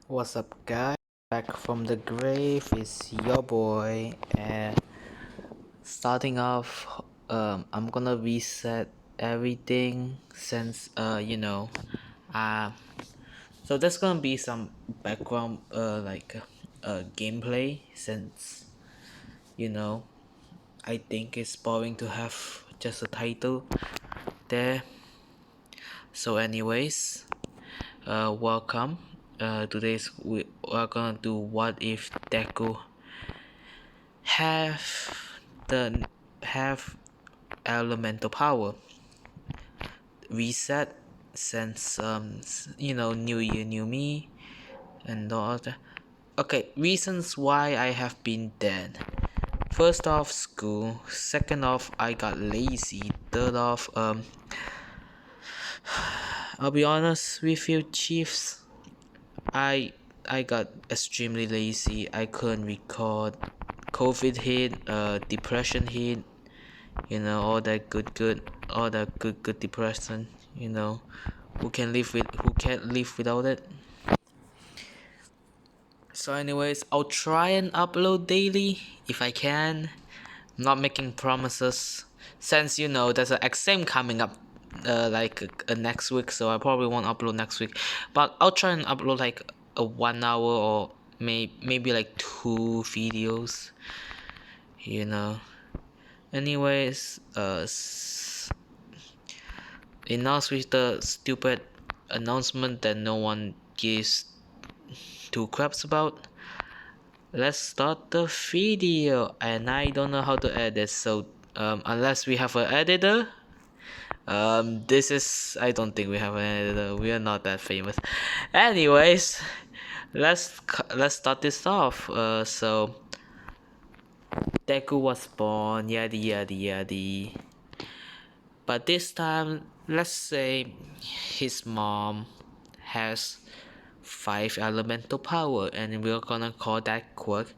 What's up, guys? Back from the grave is your boy, and starting off, I'm gonna reset everything since uh, so there's gonna be some background gameplay since you know I think it's boring to have just a title there. So, anyways, welcome. Today's we are gonna do what if deku have the have elemental power reset since new year new me and all that. Okay, reasons why I have been dead. First off, school. Second off, I got lazy. Third off, I'll be honest with you, chiefs. I I got extremely lazy. I couldn't record. COVID hit, depression hit, all that all that good depression, who can't live without it. So anyways, I'll try and upload daily if I can. I'm not making promises since there's an exam coming up next week, so I probably won't upload next week, but I'll try and upload like a 1 hour or maybe like 2 videos, you know anyways. Enough with the stupid announcement that no one gives two craps about. Let's start the video, and I don't know how to edit, so unless we have an editor. This is I don't think we have an editor. We are not that famous. Anyways, let's start this off. So Deku was born, yada yada yada. But this time, let's say his mom has 5 elemental power, and we're gonna call that quirk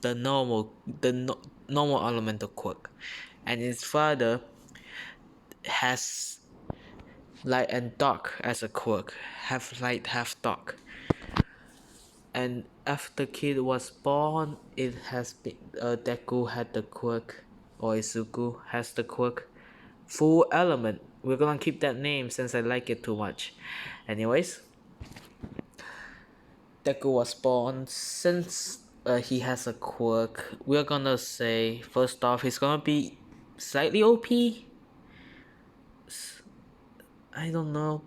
the normal elemental quirk, and his father has light and dark as a quirk, half light, half dark. And after the kid was born, it has been Deku had the quirk, or Izuku has the quirk full element. We're gonna keep that name since I like it too much. Anyways, Deku was born. Since he has a quirk, we're gonna say first off he's gonna be slightly OP. I don't know.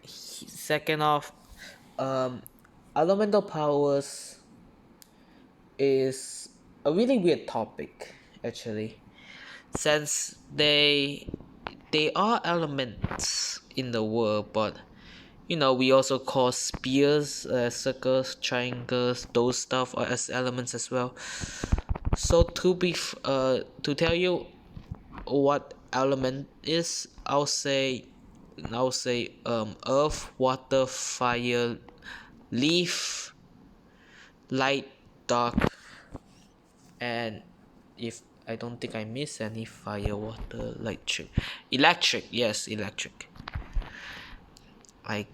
Second off, elemental powers is a really weird topic actually, since they are elements in the world, but we also call spears, circles, triangles, those stuff as elements as well. So to tell you what element is, I'll say earth, water, fire, leaf, light, dark, and if I don't think I miss any, fire, water, electric, yes, electric. I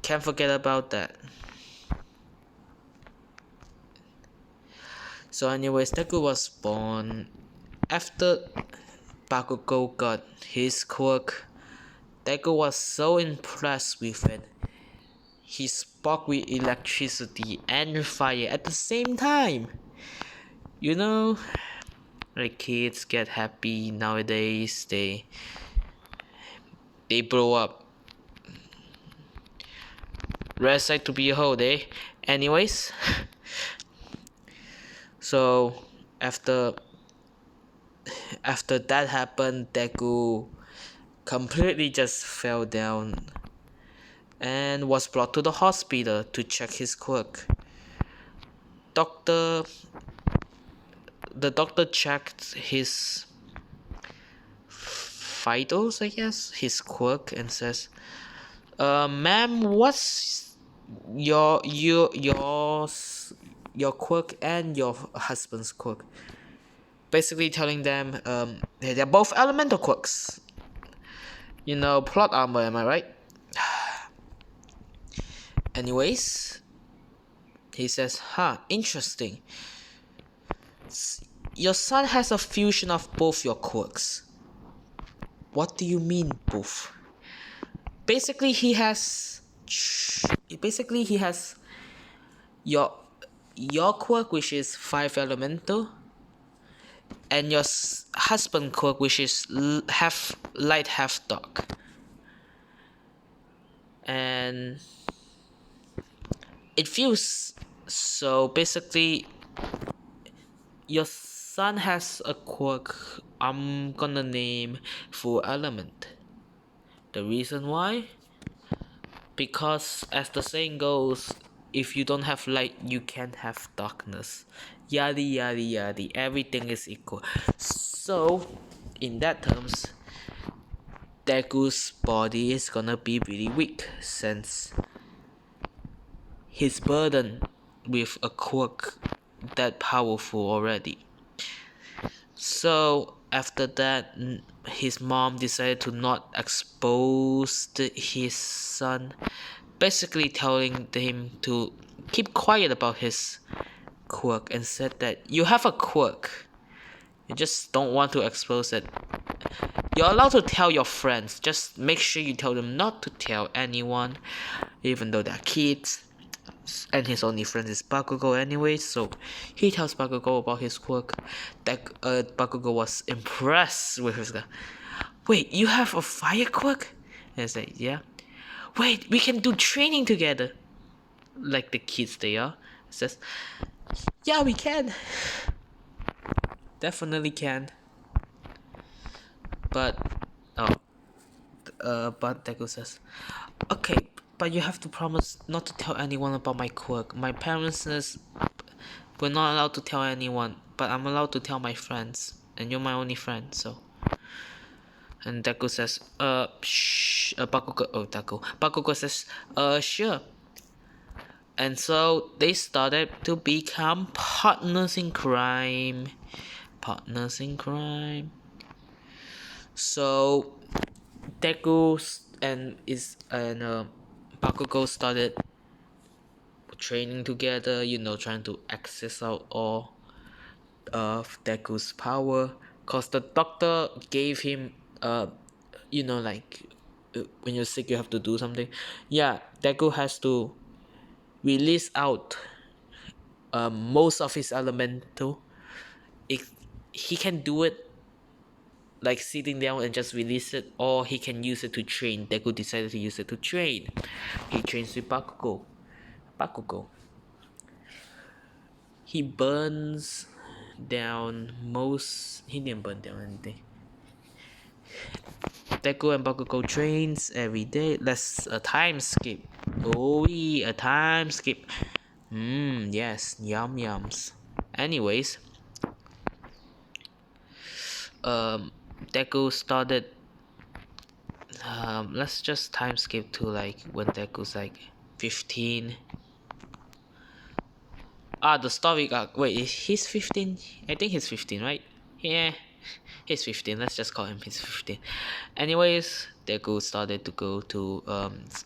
can't forget about that. So anyways, Deku was born after Bakugo got his quirk. Deku was so impressed with it. He sparked with electricity and fire at the same time. Like kids get happy nowadays. They blow up. Rare sight to behold, eh? Anyways, so after that happened, Deku completely just fell down and was brought to the hospital to check his quirk. The doctor checked his vitals, I guess, his quirk, and says, "Ma'am, what's your quirk and your husband's quirk?" Basically telling them, they're both elemental quirks. Plot armor, am I right? Anyways, he says, huh, interesting. Your son has a fusion of both your quirks. What do you mean, both? Basically, he has your quirk, which is 5 elemental, and your husband quirk, which is half light, half dark. And it feels so. Basically, your son has a quirk I'm gonna name full element. The reason why? Because as the saying goes, if you don't have light, you can't have darkness. Yada yada yada. Everything is equal. So, in that terms, Deku's body is gonna be really weak since he's burdened with a quirk that powerful already. So after that, his mom decided to not expose his son, basically telling him to keep quiet about his quirk, and said that you have a quirk, you just don't want to expose it. You're allowed to tell your friends, just make sure you tell them not to tell anyone, even though they're kids. And his only friend is Bakugo anyway, so he tells Bakugo about his quirk. Bakugo was impressed with his guy. Wait, you have a fire quirk? And I said, yeah. Wait, we can do training together. Like the kids they are. He says, yeah, we can. Definitely can. But, but Deku says, okay, but you have to promise not to tell anyone about my quirk. My parents says we're not allowed to tell anyone, but I'm allowed to tell my friends, and you're my only friend, so. And Deku says, Bakugo says, sure. And so they started to become partners in crime. So Deku and Bakugo started training together, trying to access out all of Deku's power. Cause the doctor gave him like when you're sick you have to do something. Yeah, Deku has to release out most of his elemental. He can do it like sitting down and just release it, or he can use it to train. Deku decided to use it to train. He trains with Bakugo. He burns down most. He didn't burn down anything. Deku and Bakugo trains every day. Let's a time skip. Oh, a time skip. Yes, yum yums. Anyways, Deku started. Let's just time skip to like when Deku's like 15. The story arc. Wait, he's 15? I think he's 15, right? Yeah, he's 15. Let's just call him he's 15. Anyways, Deku started to go to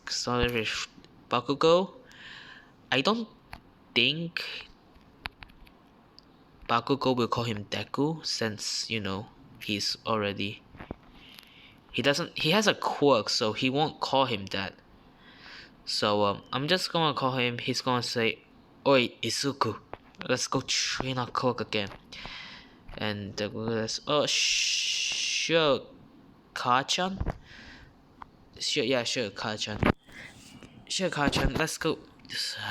started with Bakugo. I don't think Bakugo will call him Deku since he's already. He has a quirk, so he won't call him that. So I'm just gonna call him. He's gonna say, "Oi, Izuku, let's go train our quirk again." And Deku says, "Oh, sure, Kachan." Sure, Kachan. Sure, Kachan, let's go.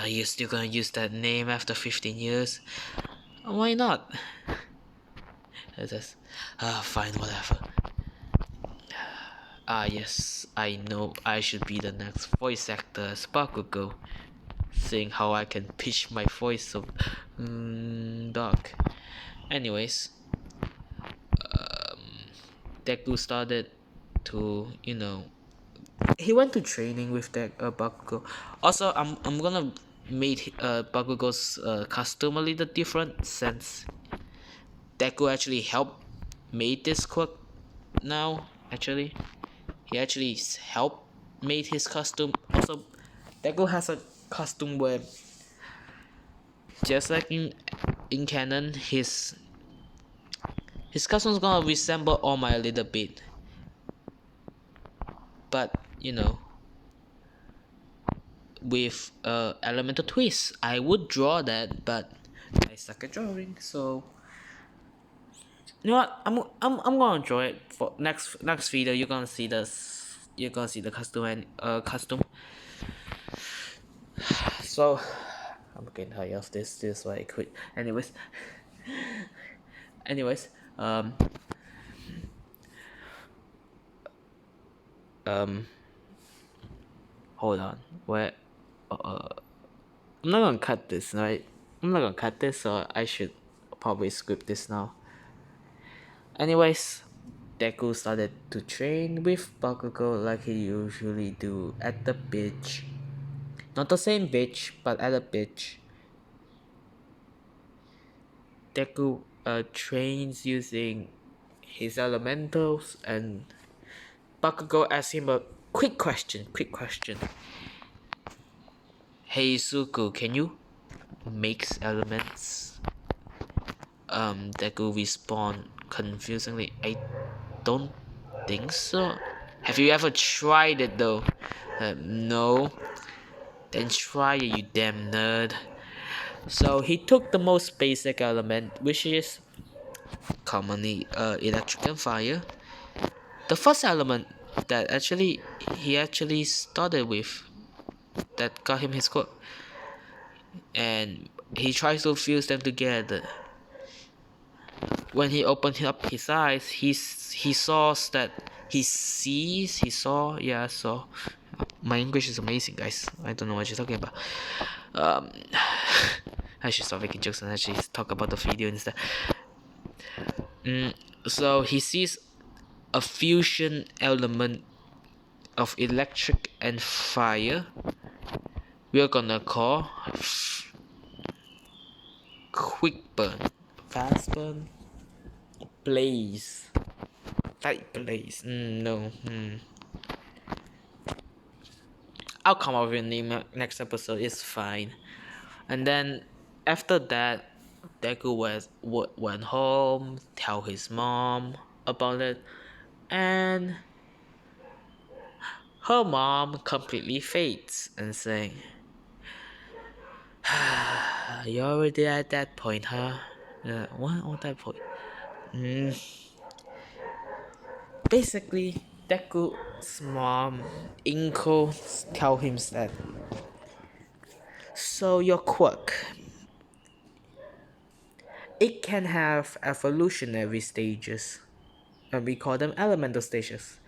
You're still gonna use that name after 15 years? Why not? It says, fine, whatever. Yes, I know I should be the next voice actor as Bakugo, seeing how I can pitch my voice so dark. Anyways, Deku started to, he went to training with Bakugo. Also, I'm gonna make Bakugo's costume a little different since Deku actually helped made this quirk now. He actually helped made his costume. Also, Deku has a costume where, just like in canon, his costume's gonna resemble All Might a little bit, but you know, with elemental twist. I would draw that, but I suck at drawing, so you know what? I'm gonna draw it for next video. You're gonna see this. You're gonna see the costume and costume. So I'm getting tired of this. This is why I quit. Anyways, um, um, hold on. Where? I'm not gonna cut this, right? I'm not gonna cut this, so I should probably script this now. Anyways, Deku started to train with Bakugo like he usually do at the beach. Not the same beach, but at the beach. Deku trains using his elementals, and Bakugo asks him a quick question. Hey Suku, can you mix elements? Deku respond confusingly, I don't think so. Have you ever tried it though? No. Then try it, you damn nerd. So he took the most basic element, which is commonly electric and fire. The first element that he actually started with, that got him his quirk, and he tries to fuse them together. When he opened up his eyes, he saw that he saw. My English is amazing, guys. I don't know what you're talking about. I should stop making jokes and actually talk about the video instead. So he sees a fusion element of electric and fire. We are gonna call quick burn, fast burn, blaze, light blaze. No. I'll come up with a name next episode. It's fine. And then after that, Deku went home, tell his mom about it, and her mom completely fades and saying, "You're already at that point, huh? What that point?" Basically, Deku's mom, Inko, tell him that. So your quirk, it can have evolutionary stages, and we call them elemental stages.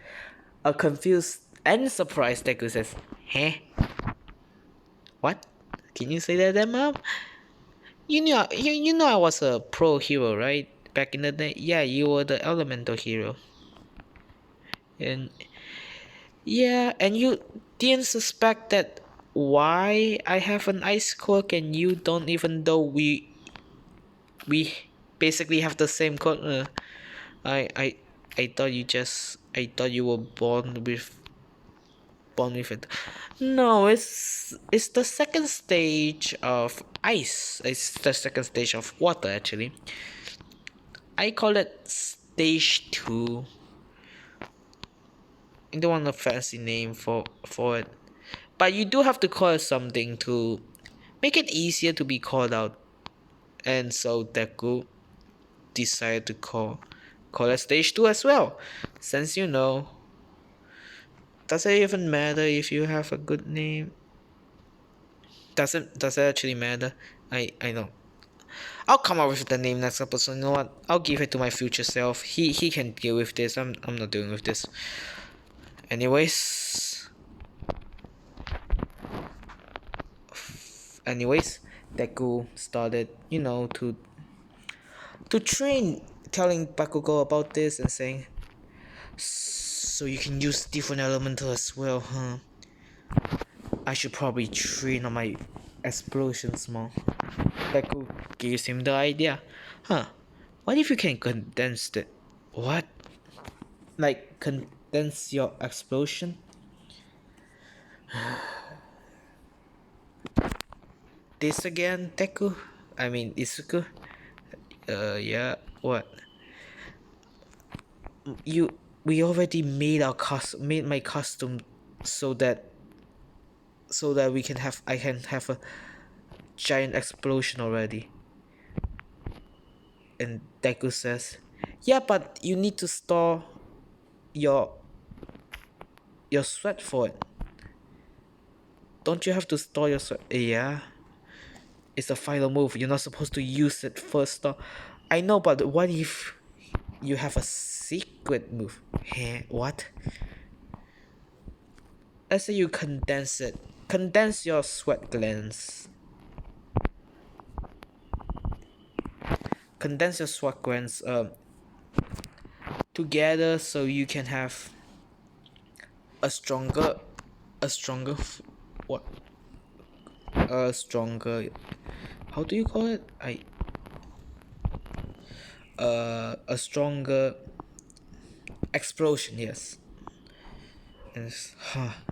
A confused and surprised Deku says, "Huh? What? Can you say that again, mom? You know I was a pro hero, right? Back in the day, yeah, you were the elemental hero, and yeah, and you didn't suspect that why I have an ice quirk and you don't, even though we basically have the same quirk. I I I thought you were born with it. No, it's the second stage of ice. It's the second stage of water actually. I call it stage 2. I don't want a fancy name for it. But you do have to call it something to make it easier to be called out. And so Deku decided to call it stage 2 as well. Since you know, does it even matter if you have a good name? Does it actually matter? I know. I'll come up with the name next episode. You know what? I'll give it to my future self. He can deal with this. I'm not dealing with this. Anyways, Deku started, to train, telling Bakugo about this and saying, so you can use different elemental as well, huh? I should probably train on my explosions more. Deku gives him the idea. Huh? What if you can condense it? What? Like condense your explosion? this again, Deku? I mean, Isuku? Yeah, what? You, we already made my costume so that we can have, I can have a giant explosion already. And Deku says, yeah, but you need to store your sweat for it. Don't you have to store your sweat? Yeah. It's a final move. You're not supposed to use it first. I know, but what if you have a secret move? Hey, what? Let's say you condense it. Condense your sweat glands. Condense your sweat glands together so you can have a stronger, what? A stronger. How do you call it? A stronger explosion. Yes.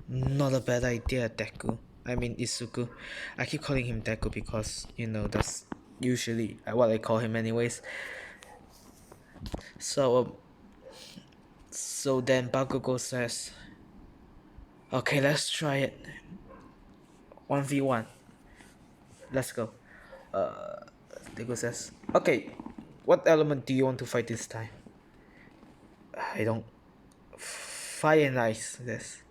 Not a bad idea, Deku. I mean Isuku. I keep calling him Deku because, you know, that's usually what I call him anyways. So then Bakugo says, okay, let's try it. 1v1. Let's go. Deku says, okay, what element do you want to fight this time? I don't... Fire and ice, this.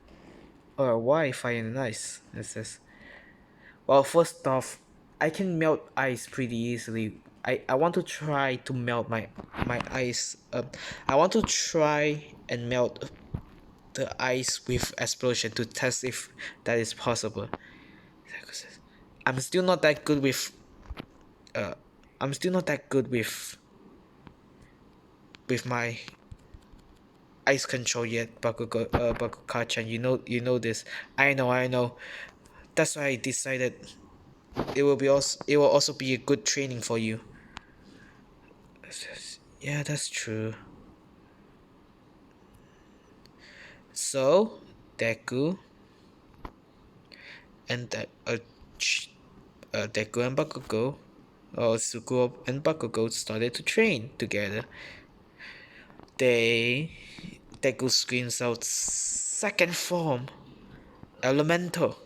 Or why fire and ice? It says, well, first off, I can melt ice pretty easily. I want to try to melt my ice. I want to try and melt the ice with explosion to test if that is possible. I'm still not that good with. I'm still not that good with my ice control yet, Bakugo-chan. You know this. I know. That's why I decided it will also be a good training for you. Yeah, that's true. So, Deku and Deku and Bakugo, or Sukuo and Bakugo started to train together. Deku screams out, second form, elemental.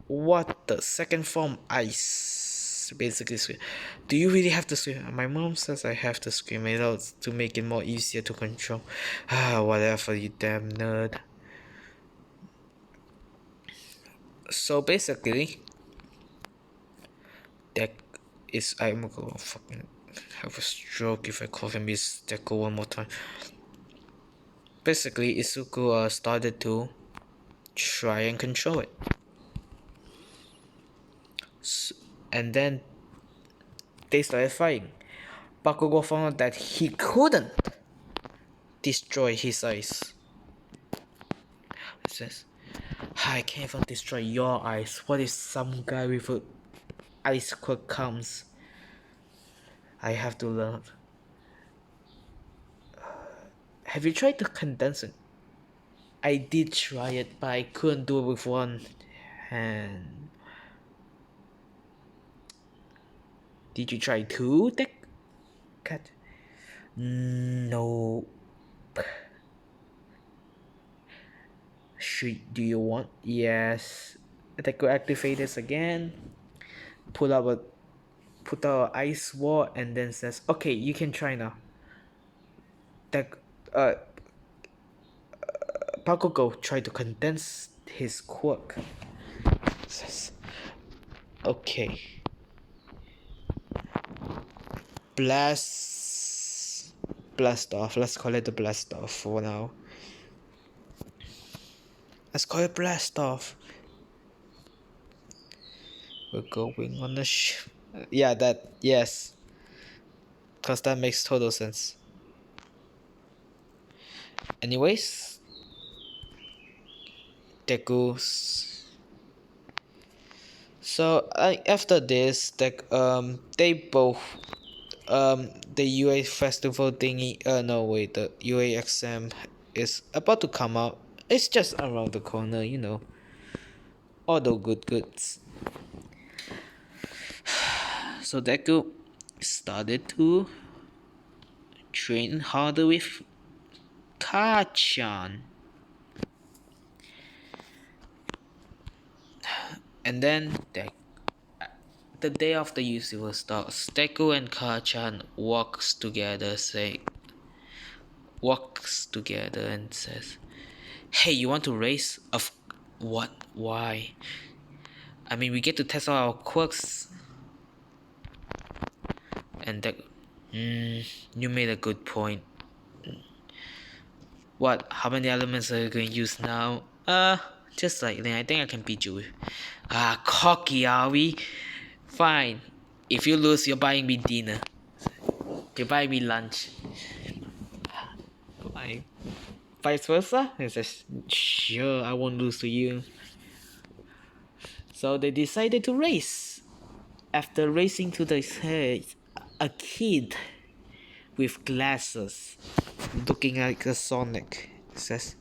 What the second form? Ice. Basically, scream. Do you really have to scream? My mom says I have to scream it out to make it more easier to control. Whatever, you damn nerd. So basically, that is, I'm gonna fucking have a stroke if I call him Miss Deku one more time. Basically, Isuku started to try and control it. And then they started fighting. Bakugo found out that he couldn't destroy his ice. It says, I can't even destroy your ice. What if some guy with a ice quirk comes? I have to learn. Have you tried to condense it? I did try it, but I couldn't do it with one hand. Did you try two, Cat? No. Do you want? Yes. Deku activate this again. Put out ice wall and then says, okay, you can try now. Bakugo tried to condense his quirk. Says, okay. Blast off. Let's call it the blast off for now. Let's call it blast off. We're going on the yeah, yes. Cause that makes total sense. Anyways, Dekus. So after this, they both the UA festival thingy. No wait, the UA exam is about to come out. It's just around the corner, you know. All the good goods. So Deku started to train harder with Kachan. And then the day after Usual starts, Deku and Kachan walks together and says, "Hey, you want to race? Of what? Why? I mean, we get to test out our quirks." And Deku, you made a good point. What? How many elements are you going to use now? Just slightly. I think I can beat you with. Cocky, are we? Fine. If you lose, you're buying me dinner. You're buying me lunch. Fine. Vice versa? He says, sure, I won't lose to you. So they decided to race. After racing to the head, a kid with glasses, looking like a Sonic, says,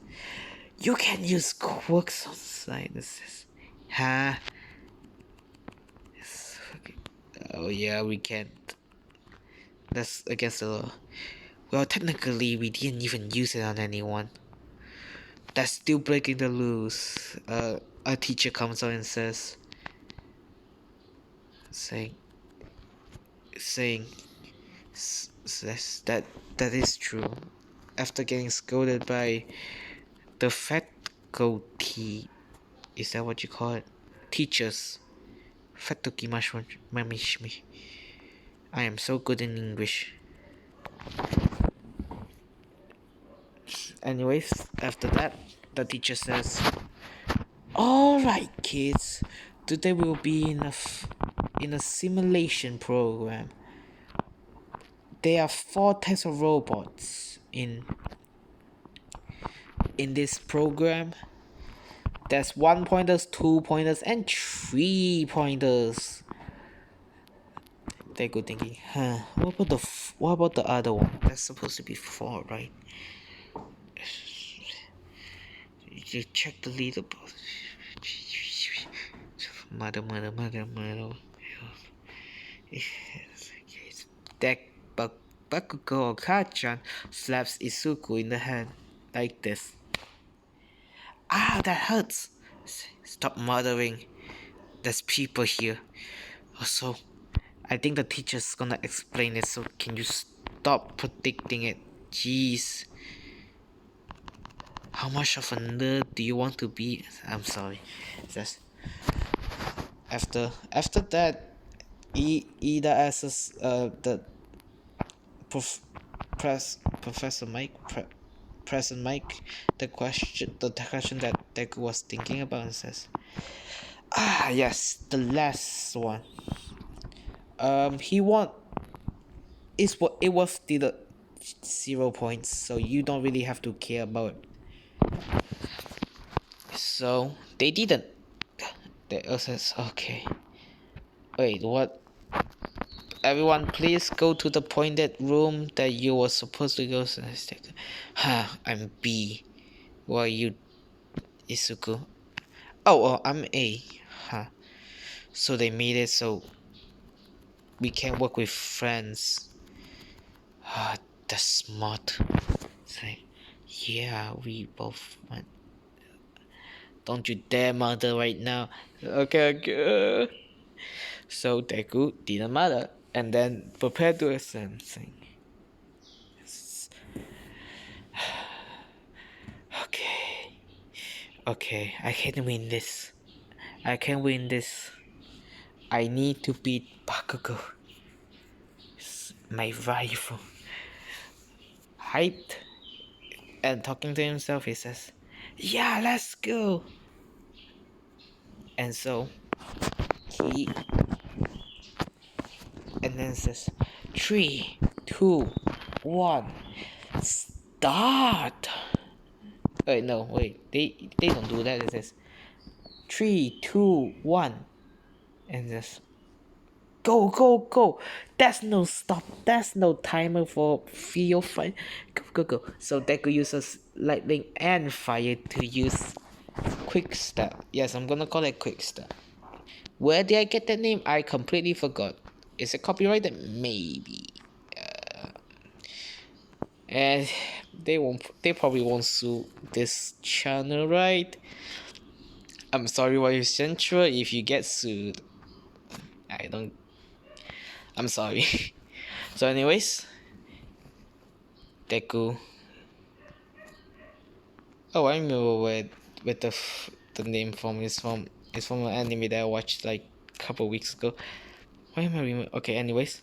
"You can use quirks outside." It says, "Huh?" Okay. Oh yeah, we can't. That's against the law. Well, technically, we didn't even use it on anyone. That's still breaking the rules. A teacher comes out and saying says that is true. After getting scolded by the faculty, is that what you call it? Teachers. Faculty mamishmi. I am so good in English. Anyways, after that, the teacher says, "Alright, kids, today we'll be in a simulation program. There are 4 types of robots in this program. There's 1 pointers, 2 pointers, and 3 pointers." They're good thinking, what about the other one? That's supposed to be 4, right? You check the leaderboard. Mother. Bakugo Kachan slaps Izuku in the hand like this. "Ah, that hurts. Stop muttering. There's people here. Also, I think the teacher's gonna explain it, so can you stop predicting it? Jeez. How much of a nerd do you want to be?" I'm sorry. Just after that, Ida asks the Professor Mike, President Mike, the question that Deku was thinking about, and says, yes, the last one. He won. It was the 0 points, so you don't really have to care about it. So they didn't. The says, okay. Wait, what? Everyone, please go to the pointed room that you were supposed to go. I'm B. Who are you, Izuku? Oh, I'm A. So they made it so we can work with friends. That's smart. It's like, yeah, we both went. Don't you dare mother right now. Okay. So Deku didn't mother, and then prepared to ascend. Okay, I can win this. I need to beat Bakugo. My rival. Hyped and talking to himself, he says, "Yeah, let's go." And so he and then says, 3, 2, 1, start. Wait, no, wait. They don't do that. It says 3, 2, 1, and just go. There's no stop. There's no timer for field fight. Go. So Deku uses lightning and fire to use quickstep. Yes, I'm gonna call it quickstep. Where did I get that name? I completely forgot. Is it copyrighted? Maybe. And they probably won't sue this channel, right? I'm sorry, Wayu Central, if you get sued. I don't. I'm sorry. So, anyways, deku. Oh, I remember with the name from it's from an anime that I watched like a couple weeks ago. Why am I remember? Okay, anyways,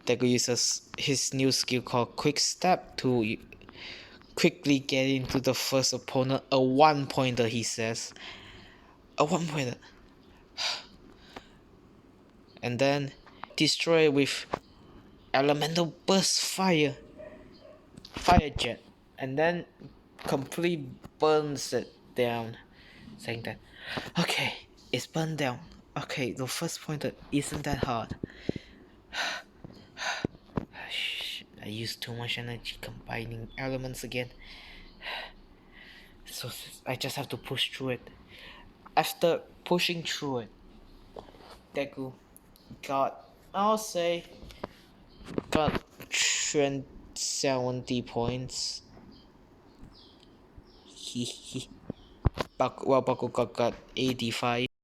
deku uses his new skill called quickstep to quickly get into the first opponent. A 1-pointer, he says. A 1-pointer. And then destroy it with elemental burst fire jet, and then complete burns it down, saying that okay, it's burned down. Okay, the first pointer isn't that hard. I used too much energy combining elements again, so I just have to push through it. After pushing through it, deku got, I'll say, got 70 points. Baku got 85.